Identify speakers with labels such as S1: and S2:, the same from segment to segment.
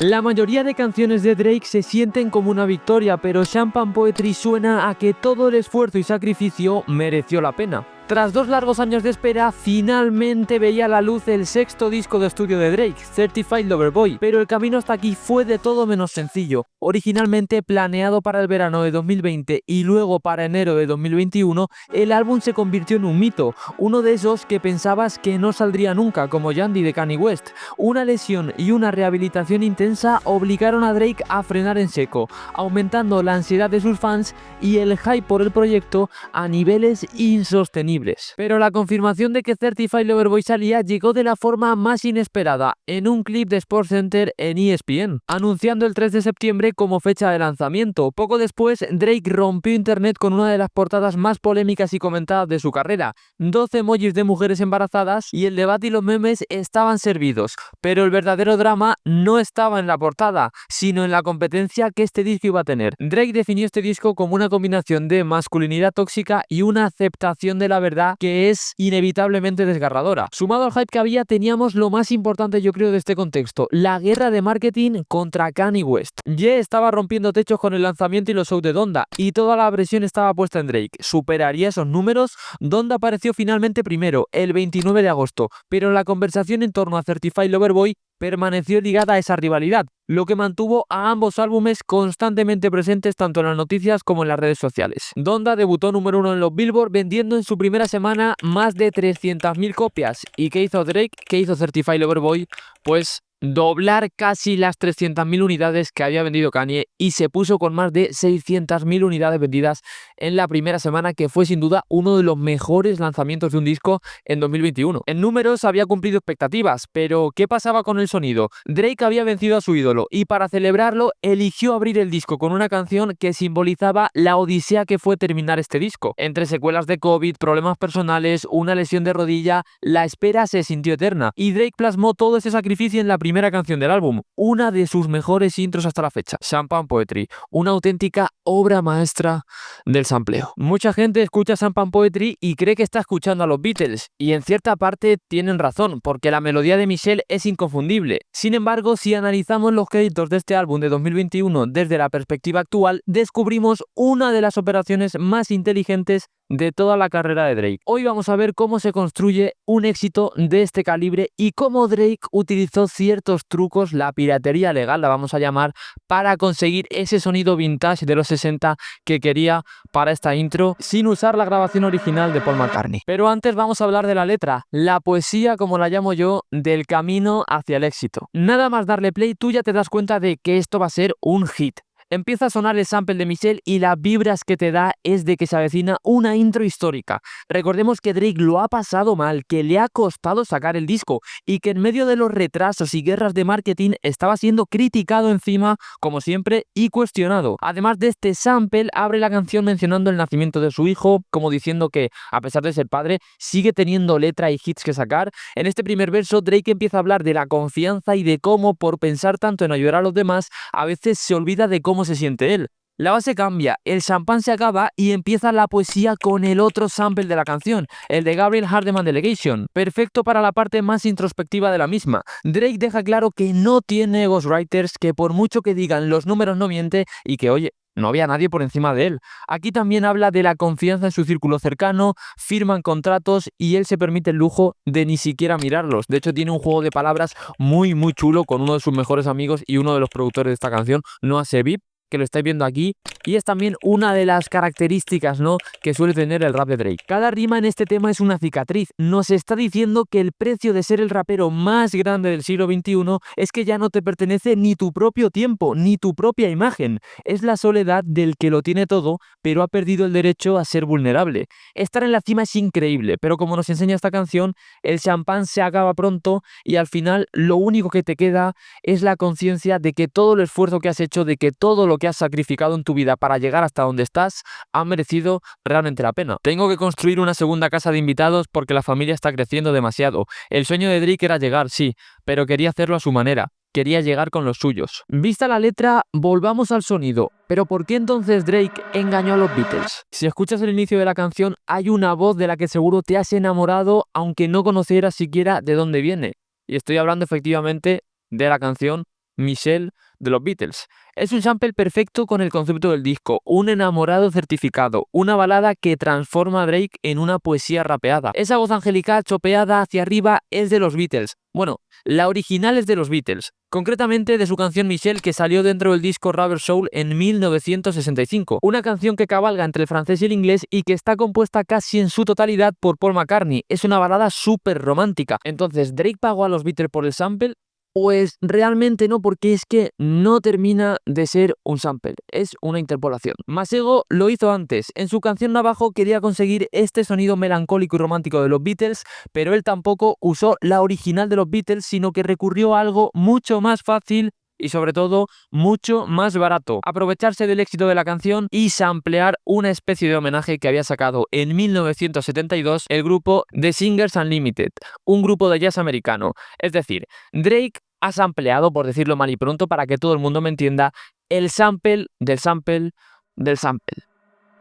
S1: La mayoría de canciones de Drake se sienten como una victoria, pero Champagne Poetry suena a que todo el esfuerzo y sacrificio mereció la pena. Tras 2 largos años de espera, finalmente veía la luz el 6º disco de estudio de Drake, Certified Lover Boy, pero el camino hasta aquí fue de todo menos sencillo. Originalmente planeado para el verano de 2020 y luego para enero de 2021, el álbum se convirtió en un mito, uno de esos que pensabas que no saldría nunca, como Yandy de Kanye West. Una lesión y una rehabilitación intensa obligaron a Drake a frenar en seco, aumentando la ansiedad de sus fans y el hype por el proyecto a niveles insostenibles. Pero la confirmación de que Certified Lover Boy salía llegó de la forma más inesperada, en un clip de SportsCenter en ESPN, anunciando el 3 de septiembre como fecha de lanzamiento. Poco después, Drake rompió internet con una de las portadas más polémicas y comentadas de su carrera, 12 emojis de mujeres embarazadas, y el debate y los memes estaban servidos. Pero el verdadero drama no estaba en la portada, sino en la competencia que este disco iba a tener. Drake definió este disco como una combinación de masculinidad tóxica y una aceptación de la verdad que es inevitablemente desgarradora. Sumado al hype que había, teníamos lo más importante, yo creo, de este contexto: la guerra de marketing contra Kanye West. Ye estaba rompiendo techos con el lanzamiento y los shows de Donda, y toda la presión estaba puesta en Drake. ¿Superaría esos números? Donda apareció finalmente primero, el 29 de agosto, pero la conversación en torno a Certified Lover Boy permaneció ligada a esa rivalidad, lo que mantuvo a ambos álbumes constantemente presentes tanto en las noticias como en las redes sociales. Donda debutó número 1 en los Billboard, vendiendo en su primera semana más de 300.000 copias. ¿Y qué hizo Drake? ¿Qué hizo Certified Lover Boy? Pues doblar casi las 300.000 unidades que había vendido Kanye, y se puso con más de 600.000 unidades vendidas en la primera semana, que fue sin duda uno de los mejores lanzamientos de un disco en 2021. En números había cumplido expectativas, pero ¿qué pasaba con el sonido? Drake había vencido a su ídolo, y para celebrarlo eligió abrir el disco con una canción que simbolizaba la odisea que fue terminar este disco. Entre secuelas de COVID, problemas personales, una lesión de rodilla, la espera se sintió eterna, y Drake plasmó todo ese sacrificio en la primera canción del álbum, una de sus mejores intros hasta la fecha, Champagne Poetry, una auténtica obra maestra del sampleo. Mucha gente escucha Champagne Poetry y cree que está escuchando a los Beatles, y en cierta parte tienen razón, porque la melodía de Michelle es inconfundible. Sin embargo, si analizamos los créditos de este álbum de 2021 desde la perspectiva actual, descubrimos una de las operaciones más inteligentes de toda la carrera de Drake. Hoy vamos a ver cómo se construye un éxito de este calibre y cómo Drake utilizó ciertos trucos, la piratería legal la vamos a llamar, para conseguir ese sonido vintage de los 60 que quería para esta intro, sin usar la grabación original de Paul McCartney. Pero antes vamos a hablar de la letra, la poesía, como la llamo yo, del camino hacia el éxito. Nada más darle play, tú ya te das cuenta de que esto va a ser un hit. Empieza a sonar el sample de Michelle y las vibras que te da es de que se avecina una intro histórica. Recordemos que Drake lo ha pasado mal, que le ha costado sacar el disco y que en medio de los retrasos y guerras de marketing estaba siendo criticado encima, como siempre, y cuestionado. Además de este sample, abre la canción mencionando el nacimiento de su hijo, como diciendo que, a pesar de ser padre, sigue teniendo letra y hits que sacar. En este primer verso, Drake empieza a hablar de la confianza y de cómo, por pensar tanto en ayudar a los demás, a veces se olvida de cómo se siente él. La base cambia, el champán se acaba y empieza la poesía con el otro sample de la canción, el de Gabriel Hardeman Delegation, perfecto para la parte más introspectiva de la misma. Drake deja claro que no tiene ghostwriters, que por mucho que digan los números no miente y que, oye, no había nadie por encima de él. Aquí también habla de la confianza en su círculo cercano, firman contratos y él se permite el lujo de ni siquiera mirarlos. De hecho, tiene un juego de palabras muy chulo con uno de sus mejores amigos y uno de los productores de esta canción, Noah Sebib, que lo estáis viendo aquí, y es también una de las características, ¿no?, que suele tener el rap de Drake. Cada rima en este tema es una cicatriz. Nos está diciendo que el precio de ser el rapero más grande del siglo XXI es que ya no te pertenece ni tu propio tiempo, ni tu propia imagen. Es la soledad del que lo tiene todo, pero ha perdido el derecho a ser vulnerable. Estar en la cima es increíble, pero como nos enseña esta canción, el champán se acaba pronto y al final lo único que te queda es la conciencia de que todo el esfuerzo que has hecho, de que todo lo que has sacrificado en tu vida para llegar hasta donde estás ha merecido realmente la pena. Tengo que construir una segunda casa de invitados porque la familia está creciendo demasiado. El sueño de Drake era llegar, sí, pero quería hacerlo a su manera. Quería llegar con los suyos. Vista la letra, volvamos al sonido. Pero ¿por qué entonces Drake engañó a los Beatles? Si escuchas el inicio de la canción, hay una voz de la que seguro te has enamorado, aunque no conocieras siquiera de dónde viene. Y estoy hablando efectivamente de la canción Michelle de los Beatles. Es un sample perfecto con el concepto del disco, un enamorado certificado, una balada que transforma a Drake en una poesía rapeada. Esa voz angelical chopeada hacia arriba es de los Beatles. Bueno, la original es de los Beatles, concretamente de su canción Michelle, que salió dentro del disco Rubber Soul en 1965, una canción que cabalga entre el francés y el inglés y que está compuesta casi en su totalidad por Paul McCartney. Es una balada súper romántica. Entonces, ¿Drake pagó a los Beatles por el sample? Pues realmente no, porque es que no termina de ser un sample, es una interpolación. Masego lo hizo antes. En su canción Navajo quería conseguir este sonido melancólico y romántico de los Beatles, pero él tampoco usó la original de los Beatles, sino que recurrió a algo mucho más fácil y sobre todo mucho más barato: aprovecharse del éxito de la canción y samplear una especie de homenaje que había sacado en 1972 el grupo The Singers Unlimited, un grupo de jazz americano. Es decir, Drake ha sampleado, por decirlo mal y pronto para que todo el mundo me entienda, el sample del sample del sample.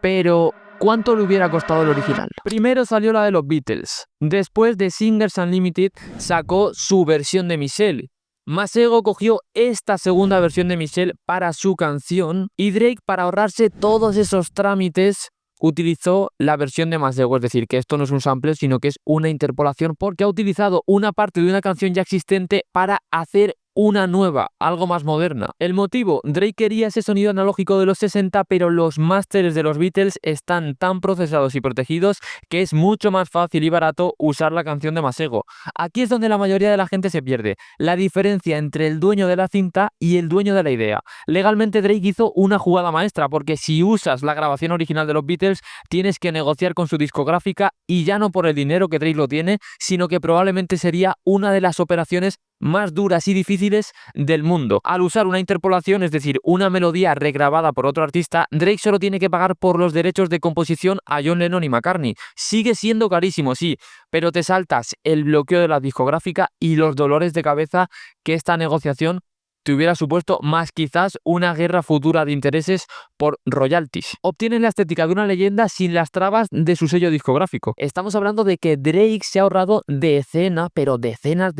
S1: Pero ¿cuánto le hubiera costado el original? Primero salió la de los Beatles, después de Singers Unlimited sacó su versión de Michelle. Masego cogió esta segunda versión de Michelle para su canción y Drake, para ahorrarse todos esos trámites, utilizó la versión de Masego. Es decir, que esto no es un sample, sino que es una interpolación, porque ha utilizado una parte de una canción ya existente para hacer una nueva, algo más moderna. El motivo: Drake quería ese sonido analógico de los 60, pero los másteres de los Beatles están tan procesados y protegidos que es mucho más fácil y barato usar la canción de Masego. Aquí es donde la mayoría de la gente se pierde, la diferencia entre el dueño de la cinta y el dueño de la idea. Legalmente Drake hizo una jugada maestra, porque si usas la grabación original de los Beatles tienes que negociar con su discográfica, y ya no por el dinero, que Drake lo tiene, sino que probablemente sería una de las operaciones más duras y difíciles del mundo. Al usar una interpolación, es decir, una melodía regrabada por otro artista, Drake solo tiene que pagar por los derechos de composición a John Lennon y McCartney. Sigue siendo carísimo, sí, pero te saltas el bloqueo de la discográfica y los dolores de cabeza que esta negociación te hubiera supuesto, más quizás una guerra futura de intereses por royalties. Obtienes la estética de una leyenda sin las trabas de su sello discográfico. Estamos hablando de que Drake se ha ahorrado decenas, pero decenas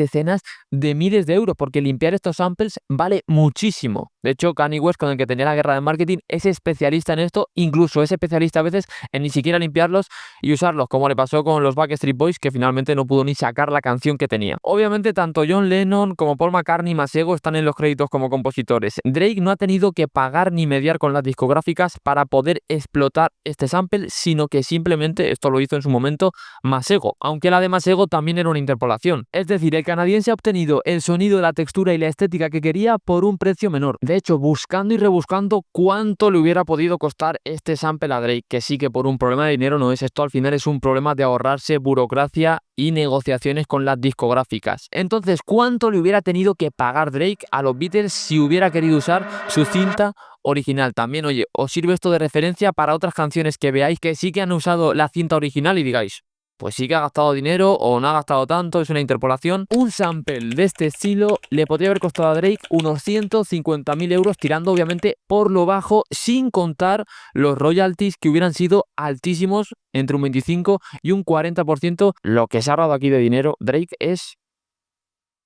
S1: de miles de euros, porque limpiar estos samples vale muchísimo. De hecho, Kanye West, con el que tenía la guerra de marketing, es especialista en esto, incluso es especialista a veces en ni siquiera limpiarlos y usarlos, como le pasó con los Backstreet Boys, que finalmente no pudo ni sacar la canción que tenía. Obviamente, tanto John Lennon como Paul McCartney y Masego están en los créditos como compositores. Drake no ha tenido que pagar ni mediar con las discográficas para poder explotar este sample, sino que simplemente esto lo hizo en su momento Masego, aunque la de Masego también era una interpolación. Es decir, el canadiense ha obtenido el sonido, la textura y la estética que quería por un precio menor. De hecho, buscando y rebuscando cuánto le hubiera podido costar este sample a Drake, que sí que por un problema de dinero no es esto, al final es un problema de ahorrarse burocracia y negociaciones con las discográficas. Entonces, ¿cuánto le hubiera tenido que pagar Drake a los Beatles si hubiera querido usar su cinta original? También, oye, os sirve esto de referencia para otras canciones que veáis que sí que han usado la cinta original y digáis, pues sí que ha gastado dinero o no ha gastado tanto, es una interpolación. Un sample de este estilo le podría haber costado a Drake unos 150.000 euros, tirando obviamente por lo bajo, sin contar los royalties, que hubieran sido altísimos, entre un 25 y un 40%. Lo que se ha ahorrado aquí de dinero Drake es,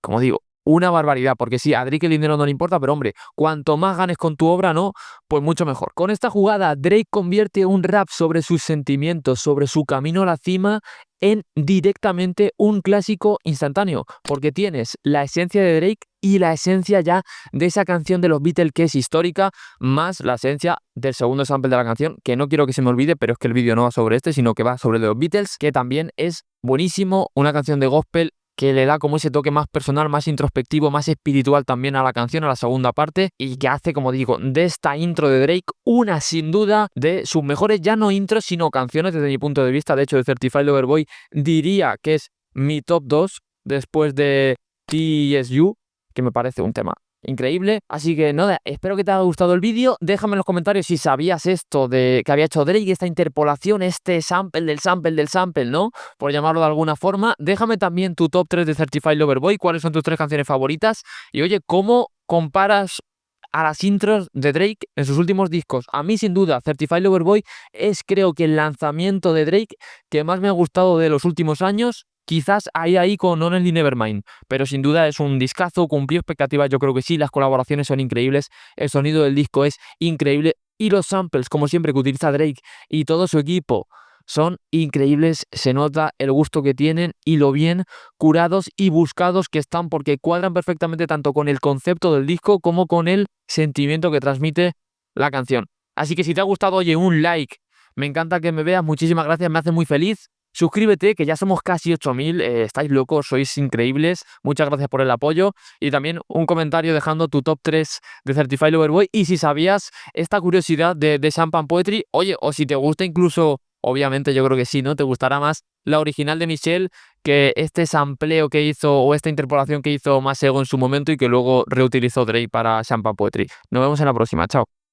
S1: como digo, una barbaridad, porque sí, a Drake el dinero no le importa, pero hombre, cuanto más ganes con tu obra, ¿no? Pues mucho mejor. Con esta jugada, Drake convierte un rap sobre sus sentimientos, sobre su camino a la cima, en directamente un clásico instantáneo, porque tienes la esencia de Drake y la esencia ya de esa canción de los Beatles, que es histórica, más la esencia del segundo sample de la canción, que no quiero que se me olvide, pero es que el vídeo no va sobre este, sino que va sobre los Beatles, que también es buenísimo, una canción de gospel que le da como ese toque más personal, más introspectivo, más espiritual también a la canción, a la segunda parte, y que hace, como digo, de esta intro de Drake una, sin duda, de sus mejores, ya no intros, sino canciones desde mi punto de vista. De hecho, de Certified Lover Boy diría que es mi top 2 después de TSU, que me parece un tema increíble. Así que nada, espero que te haya gustado el vídeo. Déjame en los comentarios si sabías esto de que había hecho Drake, esta interpolación, este sample del sample, ¿no? Por llamarlo de alguna forma. Déjame también tu top 3 de Certified Lover Boy, cuáles son tus 3 canciones favoritas. Y oye, ¿cómo comparas a las intros de Drake en sus últimos discos? A mí, sin duda, Certified Lover Boy es, creo que, el lanzamiento de Drake que más me ha gustado de los últimos años. quizás ahí con Honestly Nevermind, pero sin duda es un discazo, cumplió expectativas, yo creo que sí, las colaboraciones son increíbles, el sonido del disco es increíble y los samples, como siempre, que utiliza Drake y todo su equipo son increíbles, se nota el gusto que tienen y lo bien curados y buscados que están porque cuadran perfectamente tanto con el concepto del disco como con el sentimiento que transmite la canción. Así que si te ha gustado, oye, un like, me encanta que me veas, muchísimas gracias, me hace muy feliz. Suscríbete, que ya somos casi 8000, estáis locos, sois increíbles, muchas gracias por el apoyo y también un comentario dejando tu top 3 de Certified Lover Boy y si sabías esta curiosidad de Champagne Poetry, oye, o si te gusta incluso, obviamente yo creo que sí, ¿no? Te gustará más la original de Michelle que este sampleo que hizo o esta interpolación que hizo Masego en su momento y que luego reutilizó Drake para Champagne Poetry. Nos vemos en la próxima, chao.